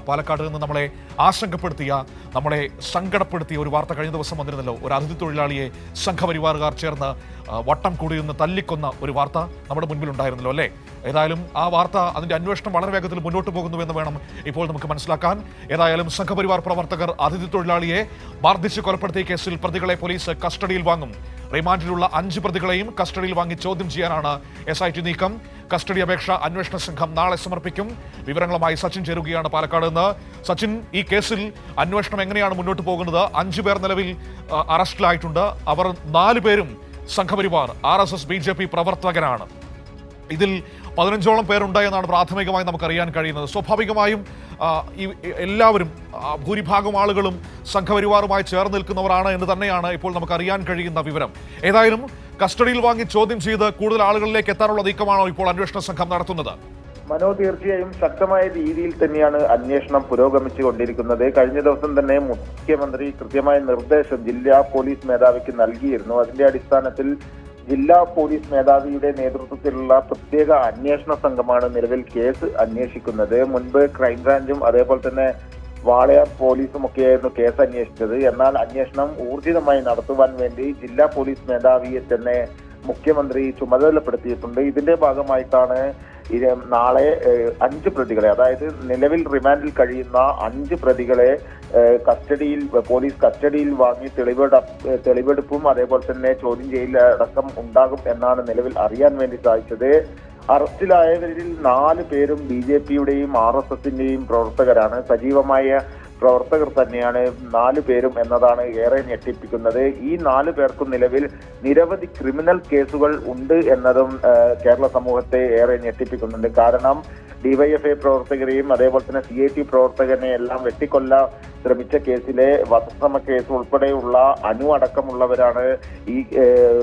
പാലക്കാട് നിന്ന് നമ്മളെ ആശങ്കപ്പെടുത്തിയ, നമ്മളെ സങ്കടപ്പെടുത്തിയ ഒരു വാർത്ത കഴിഞ്ഞ ദിവസം വന്നിരുന്നല്ലോ. ഒരു അതിഥി തൊഴിലാളിയെ സംഘപരിവാറുകാർ ചേർന്ന് വട്ടം കൂടി നിന്ന് തല്ലിക്കൊന്ന ഒരു വാർത്ത നമ്മുടെ മുൻപിൽ ഉണ്ടായിരുന്നല്ലോ അല്ലേ? ഏതായാലും ആ വാർത്ത, അതിന്റെ അന്വേഷണം വളരെ വേഗത്തിൽ മുന്നോട്ട് പോകുന്നുവെന്ന് വേണം ഇപ്പോൾ നമുക്ക് മനസ്സിലാക്കാൻ. ഏതായാലും സംഘപരിവാർ പ്രവർത്തകർ അതിഥി തൊഴിലാളിയെ മർദ്ദിച്ച് കൊലപ്പെടുത്തിയ കേസിൽ പ്രതികളെ പോലീസ് കസ്റ്റഡിയിൽ വാങ്ങും. റിമാൻഡിലുള്ള 5 പ്രതികളെയും കസ്റ്റഡിയിൽ വാങ്ങി ചോദ്യം ചെയ്യാനാണ് SIT നീക്കം. കസ്റ്റഡി അപേക്ഷ അന്വേഷണ സംഘം നാളെ സമർപ്പിക്കും. വിവരങ്ങളുമായി സച്ചിൻ ചേരുകയാണ് പാലക്കാട് നിന്ന്. സച്ചിൻ, ഈ കേസിൽ അന്വേഷണം എങ്ങനെയാണ് മുന്നോട്ട് പോകുന്നത്? 5 പേർ നിലവിൽ അറസ്റ്റിലായിട്ടുണ്ട്. അവർ 4 പേരും സംഘപരിവാർ RSS BJP പ്രവർത്തകരാണ്. ഇതിൽ 15ഓളം പേരുണ്ട് എന്നാണ് പ്രാഥമികമായി നമുക്കറിയാൻ കഴിയുന്നത്. സ്വാഭാവികമായും എല്ലാവരും, ഭൂരിഭാഗം ആളുകളും സംഘപരിവാറുമായി ചേർന്ന് നിൽക്കുന്നവരാണ് എന്ന് തന്നെയാണ് ഇപ്പോൾ നമുക്കറിയാൻ കഴിയുന്ന വിവരം. ഏതായാലും കസ്റ്റഡിയിൽ വാങ്ങി ചോദ്യം ചെയ്ത് കൂടുതൽ ആളുകളിലേക്ക് എത്താനുള്ള നീക്കമാണോ ഇപ്പോൾ അന്വേഷണ സംഘം നടത്തുന്നത്? മനോ, തീർച്ചയായും ശക്തമായ രീതിയിൽ തന്നെയാണ് അന്വേഷണം പുരോഗമിച്ചുകൊണ്ടിരിക്കുന്നത്. കഴിഞ്ഞ ദിവസം തന്നെ മുഖ്യമന്ത്രി കൃത്യമായ നിർദ്ദേശം ജില്ലാ പോലീസ് മേധാവിക്ക് നൽകിയിരുന്നു. അതിന്റെ അടിസ്ഥാനത്തിൽ ജില്ലാ പോലീസ് മേധാവിയുടെ നേതൃത്വത്തിലുള്ള പ്രത്യേക അന്വേഷണ സംഘമാണ് നിലവിൽ കേസ് അന്വേഷിക്കുന്നത്. മുൻപ് ക്രൈംബ്രാഞ്ചും അതേപോലെ തന്നെ വാളയാർ പോലീസും ഒക്കെയായിരുന്നു കേസ് അന്വേഷിച്ചത്. എന്നാൽ അന്വേഷണം ഊർജിതമായി നടത്തുവാൻ വേണ്ടി ജില്ലാ പോലീസ് മേധാവിയെ തന്നെ മുഖ്യമന്ത്രി ചുമതലപ്പെടുത്തിയിട്ടുണ്ട്. ഇതിന്റെ ഭാഗമായിട്ടാണ് നാളെ 5 പ്രതികളെ, അതായത് നിലവിൽ റിമാൻഡിൽ കഴിയുന്ന 5 പ്രതികളെ പോലീസ് കസ്റ്റഡിയിൽ വാങ്ങി തെളിവെടുപ്പും അതേപോലെ തന്നെ ചോദ്യം ചെയ്യലടക്കം ഉണ്ടാകും എന്നാണ് നിലവിൽ അറിയാൻ വേണ്ടി സാധിച്ചത്. അറസ്റ്റിലായവരിൽ 4 പേരും BJPയുടെയും RSSന്റെയും പ്രവർത്തകരാണ്. സജീവമായ പ്രവർത്തകർ തന്നെയാണ് 4 പേരും എന്നതാണ് ഏറെ ഞെട്ടിപ്പിക്കുന്നത്. ഈ 4 പേർക്കും നിലവിൽ നിരവധി ക്രിമിനൽ കേസുകൾ ഉണ്ട് എന്നതും കേരള സമൂഹത്തെ ഏറെ ഞെട്ടിപ്പിക്കുന്നുണ്ട്. കാരണം DYFI പ്രവർത്തകരെയും അതേപോലെ തന്നെ CIT പ്രവർത്തകനെ എല്ലാം വെട്ടിക്കൊല്ല ശ്രമിച്ച കേസിലെ വധശ്രമ കേസ് ഉൾപ്പെടെയുള്ള അടക്കമുള്ളവരാണ് ഈ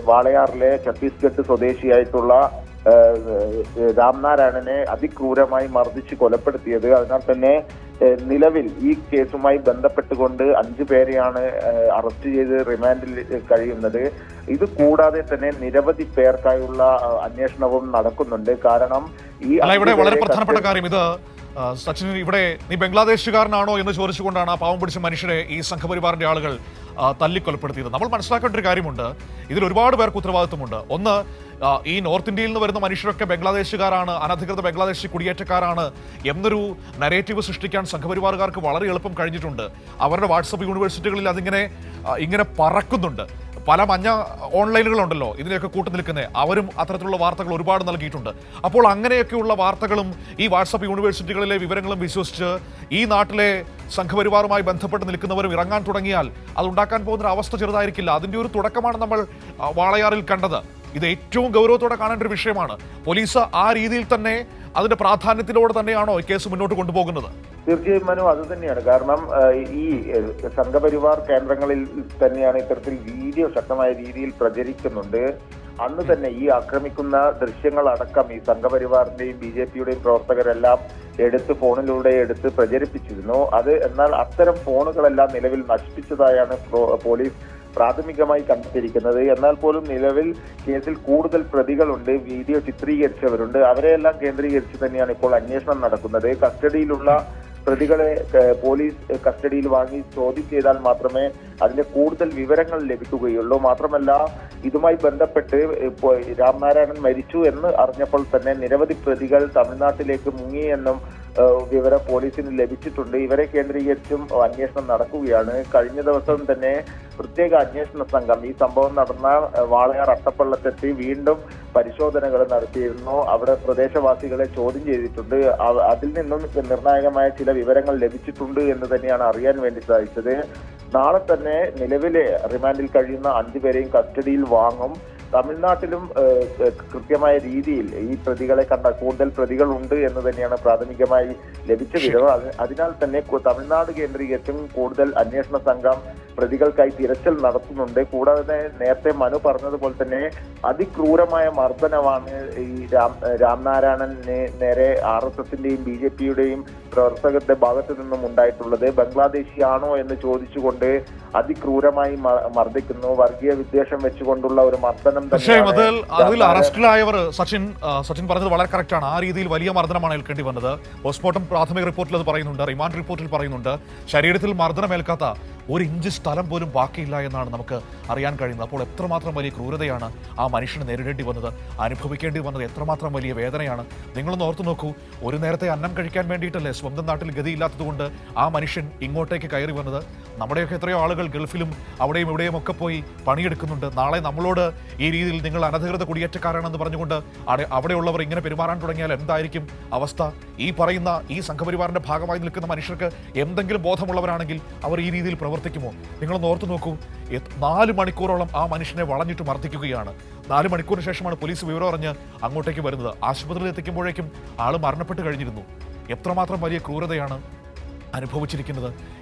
വാളയാറിലെ ഛത്തീസ്ഗഡ് സ്വദേശിയായിട്ടുള്ള രാംനാരായണനെ അതിക്രൂരമായി മർദ്ദിച്ച് കൊലപ്പെടുത്തിയത്. അതിനാൽ തന്നെ നിലവിൽ ഈ കേസുമായി ബന്ധപ്പെട്ടുകൊണ്ട് 5 പേരെയാണ് അറസ്റ്റ് ചെയ്ത് റിമാൻഡിൽ കഴിയുന്നത്. ഇത് കൂടാതെ തന്നെ നിരവധി പേർക്കായുള്ള അന്വേഷണവും നടക്കുന്നുണ്ട്. കാരണം ഇവിടെ വളരെ പ്രധാനപ്പെട്ട കാര്യം ഇത് സച്ചിൻ, ഇവിടെ നീ ബംഗ്ലാദേശുകാരനാണോ എന്ന് ചോദിച്ചുകൊണ്ടാണ് ആ പാവം പിടിച്ച മനുഷ്യരെ ഈ സംഘപരിവാറിന്റെ ആളുകൾ തല്ലിക്കൊലപ്പെടുത്തിയത്. നമ്മൾ മനസ്സിലാക്കേണ്ട ഒരു കാര്യമുണ്ട്, ഇതിൽ ഒരുപാട് പേർക്ക് ഉത്തരവാദിത്വമുണ്ട്. ഒന്ന്, ഈ നോർത്ത് ഇന്ത്യയിൽ നിന്ന് വരുന്ന മനുഷ്യരൊക്കെ ബംഗ്ലാദേശുകാരാണ്, അനധികൃത ബംഗ്ലാദേശി കുടിയേറ്റക്കാരാണ് എന്നൊരു നരേറ്റീവ് സൃഷ്ടിക്കാൻ സംഘപരിവാറുകാർക്ക് വളരെ എളുപ്പം കഴിഞ്ഞിട്ടുണ്ട്. അവരുടെ വാട്സപ്പ് യൂണിവേഴ്സിറ്റികളിൽ ഇങ്ങനെ പറക്കുന്നുണ്ട്. പല മഞ്ഞ ഓൺലൈനുകളുണ്ടല്ലോ ഇതിനെയൊക്കെ കൂട്ടു നിൽക്കുന്നത്, അവരും അത്തരത്തിലുള്ള വാർത്തകൾ ഒരുപാട് നൽകിയിട്ടുണ്ട്. അപ്പോൾ അങ്ങനെയൊക്കെയുള്ള വാർത്തകളും ഈ വാട്സപ്പ് യൂണിവേഴ്സിറ്റികളിലെ വിവരങ്ങളും വിശ്വസിച്ച് ഈ നാട്ടിലെ സംഘപരിവാറുമായി ബന്ധപ്പെട്ട് നിൽക്കുന്നവരും ഇറങ്ങാൻ തുടങ്ങിയാൽ അതുണ്ടാക്കാൻ പോകുന്ന അവസ്ഥ ചെറുതായിരിക്കില്ല. അതിൻ്റെ ഒരു തുടക്കമാണ് നമ്മൾ വാളയാറിൽ കണ്ടത്. ഇത് ഏറ്റവും ഗൗരവത്തോടെ കാണേണ്ട ഒരു വിഷയമാണ്. പോലീസ് ആ രീതിയിൽ തന്നെ അതിന്റെ പ്രാധാന്യത്തിലൂടെ തന്നെയാണോ ഈ കേസ് മുന്നോട്ട് കൊണ്ടുപോകുന്നത്? തീർച്ചയായും മനു, അത് തന്നെയാണ്. കാരണം ഈ സംഘപരിവാർ കേന്ദ്രങ്ങളിൽ തന്നെയാണ് ഇത്തരത്തിൽ വീഡിയോ ശക്തമായ രീതിയിൽ പ്രചരിക്കുന്നുണ്ട്. അന്ന് തന്നെ ഈ ആക്രമിക്കുന്ന ദൃശ്യങ്ങളടക്കം ഈ സംഘപരിവാറിന്റെയും BJPയുടെയും പ്രവർത്തകരെല്ലാം ഫോണിലൂടെ എടുത്ത് പ്രചരിപ്പിച്ചിരുന്നു. എന്നാൽ അത്തരം ഫോണുകളെല്ലാം നിലവിൽ നശിപ്പിച്ചതായാണ് പോലീസ് പ്രാഥമികമായി കണ്ടെത്തിയിരിക്കുന്നത്. എന്നാൽ പോലും നിലവിൽ കേസിൽ കൂടുതൽ പ്രതികളുണ്ട്, വീഡിയോ ചിത്രീകരിച്ചവരുണ്ട്. അവരെയെല്ലാം കേന്ദ്രീകരിച്ച് തന്നെയാണ് ഇപ്പോൾ അന്വേഷണം നടക്കുന്നത്. കസ്റ്റഡിയിലുള്ള പ്രതികളെ പോലീസ് കസ്റ്റഡിയിൽ വാങ്ങി ചോദ്യം ചെയ്താൽ മാത്രമേ അതിന്റെ കൂടുതൽ വിവരങ്ങൾ ലഭിക്കുകയുള്ളൂ. മാത്രമല്ല, ഇതുമായി ബന്ധപ്പെട്ട് രാംനാരായണൻ മരിച്ചു എന്ന് അറിഞ്ഞപ്പോൾ തന്നെ നിരവധി പ്രതികൾ തമിഴ്നാട്ടിലേക്ക് മുങ്ങിയെന്നും വിവരം പോലീസിന് ലഭിച്ചിട്ടുണ്ട്. ഇവരെ കേന്ദ്രീകരിച്ചും അന്വേഷണം നടക്കുകയാണ്. കഴിഞ്ഞ ദിവസം തന്നെ പ്രത്യേക അന്വേഷണ സംഘം ഈ സംഭവം നടന്ന വാളയാർ അട്ടപ്പള്ളത്തെത്തി വീണ്ടും പരിശോധനകൾ നടത്തിയിരുന്നു. അവിടെ പ്രദേശവാസികളെ ചോദ്യം ചെയ്തിട്ടുണ്ട്. അതിൽ നിന്നും നിർണായകമായ ചില വിവരങ്ങൾ ലഭിച്ചിട്ടുണ്ട് എന്ന് തന്നെയാണ് അറിയാൻ വേണ്ടി സാധിച്ചത്. നാളെ തന്നെ നിലവിലെ റിമാൻഡിൽ കഴിയുന്ന 5 പേരെയും കസ്റ്റഡിയിൽ വാങ്ങും. തമിഴ്നാട്ടിലും കൃത്യമായ രീതിയിൽ ഈ പ്രതികളെ കൂടുതൽ പ്രതികൾ ഉണ്ട് എന്ന് തന്നെയാണ് പ്രാഥമികമായി ലഭിച്ച വിവരം. അതിനാൽ തന്നെ തമിഴ്നാട് കേന്ദ്രീകരിച്ചും കൂടുതൽ അന്വേഷണ സംഘം പ്രതികൾക്കായി തിരച്ചിൽ നടത്തുന്നുണ്ട്. കൂടാതെ നേരത്തെ മനു പറഞ്ഞതുപോലെ തന്നെ അതിക്രൂരമായ മർദ്ദനമാണ് ഈ രാംനാരായണന് നേരെ RSSന്റെയും BJPയുടെയും പ്രവർത്തകരുടെ ഭാഗത്തു നിന്നും ഉണ്ടായിട്ടുള്ളത്. ബംഗ്ലാദേശിയാണോ എന്ന് ചോദിച്ചുകൊണ്ട് അതിക്രൂരമായി മർദ്ദിക്കുന്നു. വർഗീയ വിദ്വേഷം വെച്ചുകൊണ്ടുള്ള ഒരു മർദ്ദനം തീർച്ചയായും അതിൽ തന്നെയാണ്. അറസ്റ്റിലായവർ സച്ചിൻ പറഞ്ഞത് വളരെ കറക്റ്റാണ്. ആ രീതിയിൽ വലിയ മർദ്ദനമാണ് ഏൽക്കേണ്ടി വന്നത്. പോസ്റ്റ്മോർട്ടം പ്രാഥമിക റിപ്പോർട്ടിൽ അത് പറയുന്നുണ്ട്, റിമാൻഡ് റിപ്പോർട്ടിൽ പറയുന്നുണ്ട്. ശരീരത്തിൽ മർദ്ദനമേൽക്കാത്ത ഒരു ഇഞ്ച് സ്ഥലം പോലും ബാക്കിയില്ല എന്നാണ് നമുക്ക് അറിയാൻ കഴിയുന്നത്. അപ്പോൾ എത്രമാത്രം വലിയ ക്രൂരതയാണ് ആ മനുഷ്യന് നേരിടേണ്ടി വന്നത്, അനുഭവിക്കേണ്ടി വന്നത് എത്രമാത്രം വലിയ വേദനയാണ്. നിങ്ങളൊന്ന് ഓർത്തു നോക്കൂ, ഒരു നേരത്തെ അന്നം കഴിക്കാൻ വേണ്ടിയിട്ടല്ലേ സ്വന്തം നാട്ടിൽ ഗതിയില്ലാത്തതുകൊണ്ട് ആ മനുഷ്യൻ ഇങ്ങോട്ടേക്ക് കയറി വന്നത്. നമ്മുടെയൊക്കെ എത്രയോ ആളുകൾ ഗൾഫിലും അവിടെയും ഇവിടെയും ഒക്കെ പോയി പണിയെടുക്കുന്നുണ്ട്. നാളെ നമ്മളോട് ഈ രീതിയിൽ നിങ്ങൾ അനധികൃത കുടിയേറ്റക്കാരാണെന്ന് പറഞ്ഞുകൊണ്ട് അവിടെയുള്ളവർ ഇങ്ങനെ പെരുമാറാൻ തുടങ്ങിയാൽ എന്തായിരിക്കും അവസ്ഥ? ഈ പറയുന്ന ഈ സംഘപരിവാറിന്റെ ഭാഗമായി നിൽക്കുന്ന മനുഷ്യർക്ക് എന്തെങ്കിലും ബോധമുള്ളവരാണെങ്കിൽ അവർ ഈ രീതിയിൽ പ്രവർത്തിക്കുമോ? നിങ്ങളൊന്ന് ഓർത്തു നോക്കൂ, 4 മണിക്കൂറോളം ആ മനുഷ്യനെ വളഞ്ഞിട്ട് മർദ്ദിക്കുകയാണ്. 4 മണിക്കൂറിന് ശേഷമാണ് പോലീസ് വിവരം അറിഞ്ഞ് അങ്ങോട്ടേക്ക് വരുന്നത്. ആശുപത്രിയിൽ എത്തിക്കുമ്പോഴേക്കും ആൾ മരണപ്പെട്ട് കഴിഞ്ഞിരുന്നു. എത്രമാത്രം വലിയ ക്രൂരതയാണ് അനുഭവിച്ചിരിക്കുന്നത്.